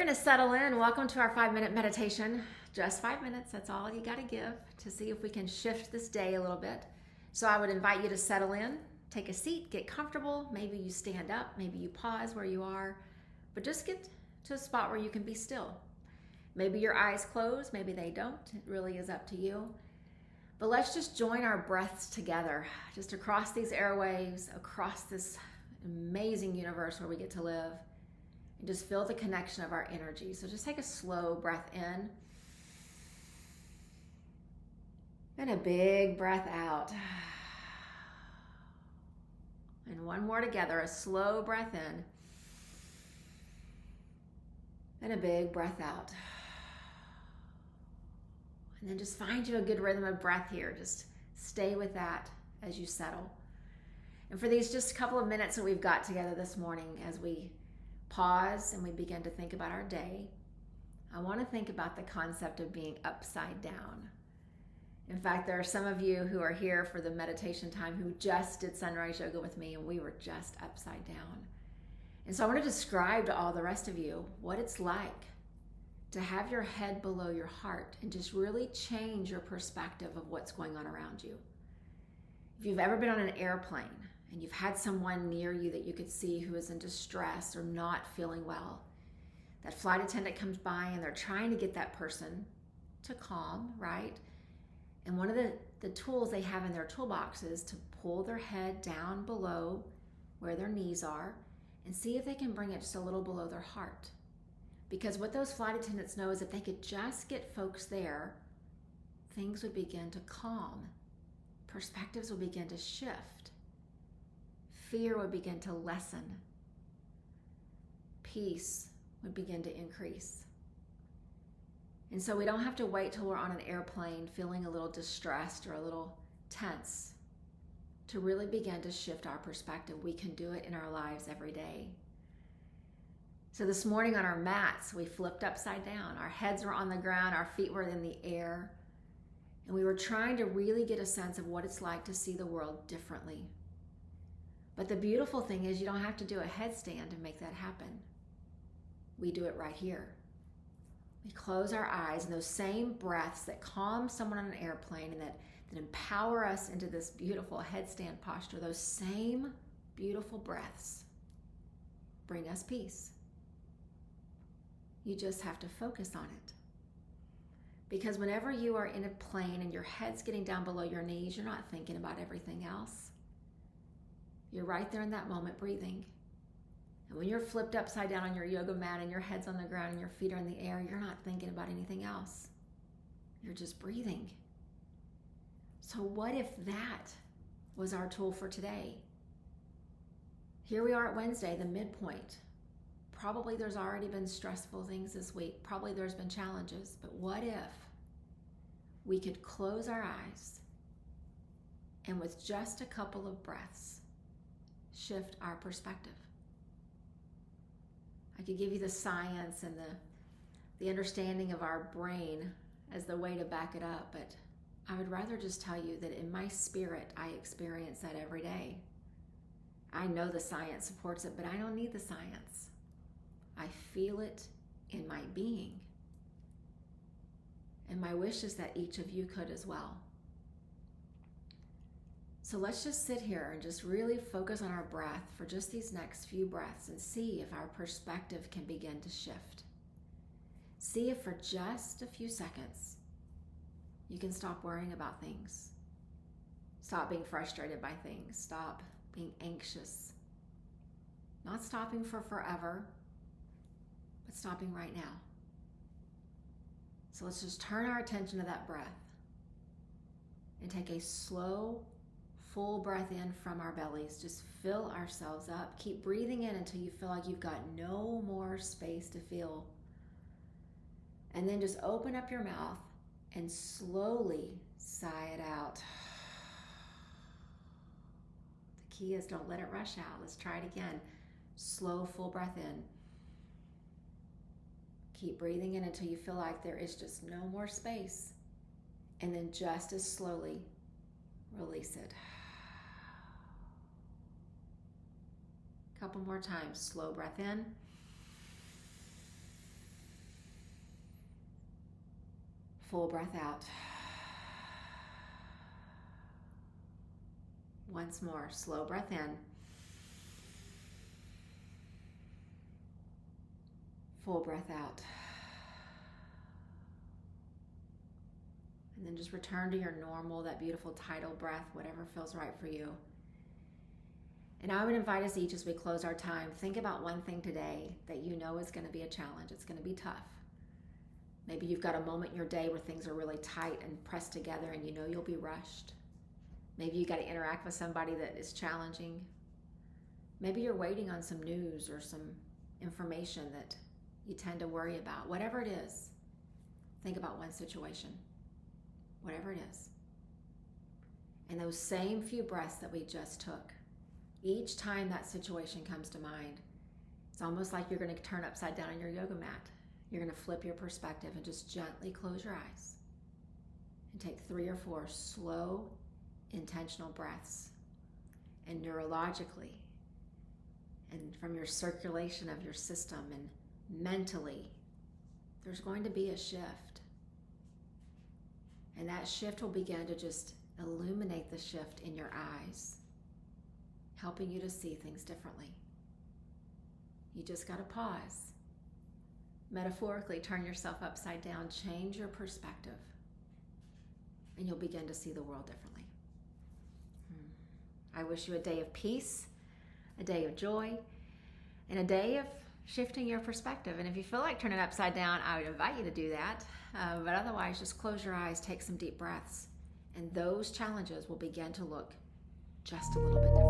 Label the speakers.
Speaker 1: to settle in. Welcome to our 5-minute meditation. Just 5 minutes, that's all you got to give to see if we can shift this day a little bit. So I would invite you to settle in, take a seat, get comfortable. Maybe you stand up, maybe you pause where you are, but just get to a spot where you can be still. Maybe your eyes close, maybe they don't. It really is up to you. But let's just join our breaths together, just across these airwaves, across this amazing universe where we get to live. And just feel the connection of our energy. So just take a slow breath in. And a big breath out. And one more together, a slow breath in. And a big breath out. And then just find you a good rhythm of breath here. Just stay with that as you settle. And for these just couple of minutes that we've got together this morning, as we pause and we begin to think about our day, I want to think about the concept of being upside down. In fact, there are some of you who are here for the meditation time who just did sunrise yoga with me, and we were just upside down. And so I want to describe to all the rest of you what it's like to have your head below your heart and just really change your perspective of what's going on around you. If you've ever been on an airplane and you've had someone near you that you could see who is in distress or not feeling well, that flight attendant comes by and they're trying to get that person to calm, right? And one of the tools they have in their toolbox is to pull their head down below where their knees are and see if they can bring it just a little below their heart. Because what those flight attendants know is if they could just get folks there, things would begin to calm. Perspectives would begin to shift. Fear would begin to lessen. Peace would begin to increase. And so we don't have to wait till we're on an airplane feeling a little distressed or a little tense to really begin to shift our perspective. We can do it in our lives every day. So this morning on our mats, we flipped upside down. Our heads were on the ground, our feet were in the air, and we were trying to really get a sense of what it's like to see the world differently. But the beautiful thing is you don't have to do a headstand to make that happen. We do it right here. We close our eyes, and those same breaths that calm someone on an airplane and that empower us into this beautiful headstand posture, those same beautiful breaths bring us peace. You just have to focus on it. Because whenever you are in a plane and your head's getting down below your knees, you're not thinking about everything else. You're right there in that moment breathing. And when you're flipped upside down on your yoga mat and your head's on the ground and your feet are in the air, you're not thinking about anything else. You're just breathing. So what if that was our tool for today? Here we are at Wednesday, the midpoint. Probably there's already been stressful things this week. Probably there's been challenges. But what if we could close our eyes and with just a couple of breaths, shift our perspective? I could give you the science and the understanding of our brain as the way to back it up, but I would rather just tell you that in my spirit, I experience that every day. I know the science supports it, but I don't need the science. I feel it in my being. And my wish is that each of you could as well. So let's just sit here and just really focus on our breath for just these next few breaths and see if our perspective can begin to shift. See if for just a few seconds you can stop worrying about things. Stop being frustrated by things. Stop being anxious. Not stopping for forever, but stopping right now. So let's just turn our attention to that breath and take a slow, full breath in from our bellies. Just fill ourselves up. Keep breathing in until you feel like you've got no more space to feel. And then just open up your mouth and slowly sigh it out. The key is don't let it rush out. Let's try it again. Slow, full breath in. Keep breathing in until you feel like there is just no more space. And then just as slowly, release it. Couple more times. Slow breath in. Full breath out. Once more, slow breath in. Full breath out. And then just return to your normal, that beautiful tidal breath, whatever feels right for you. And I would invite us each, as we close our time, think about one thing today that you know is going to be a challenge. It's going to be tough. Maybe you've got a moment in your day where things are really tight and pressed together and you know you'll be rushed. Maybe you got to interact with somebody that is challenging. Maybe you're waiting on some news or some information that you tend to worry about. Whatever it is, think about one situation. Whatever it is. And those same few breaths that we just took, each time that situation comes to mind, it's almost like you're going to turn upside down on your yoga mat. You're going to flip your perspective and just gently close your eyes and take 3 or 4 slow, intentional breaths. And neurologically, and from your circulation of your system and mentally, there's going to be a shift. And that shift will begin to just illuminate the shift in your eyes, helping you to see things differently. You just got to pause. Metaphorically, turn yourself upside down, change your perspective, and you'll begin to see the world differently. I wish you a day of peace, a day of joy, and a day of shifting your perspective. And if you feel like turning upside down, I would invite you to do that. But otherwise, just close your eyes, take some deep breaths, and those challenges will begin to look just a little bit different.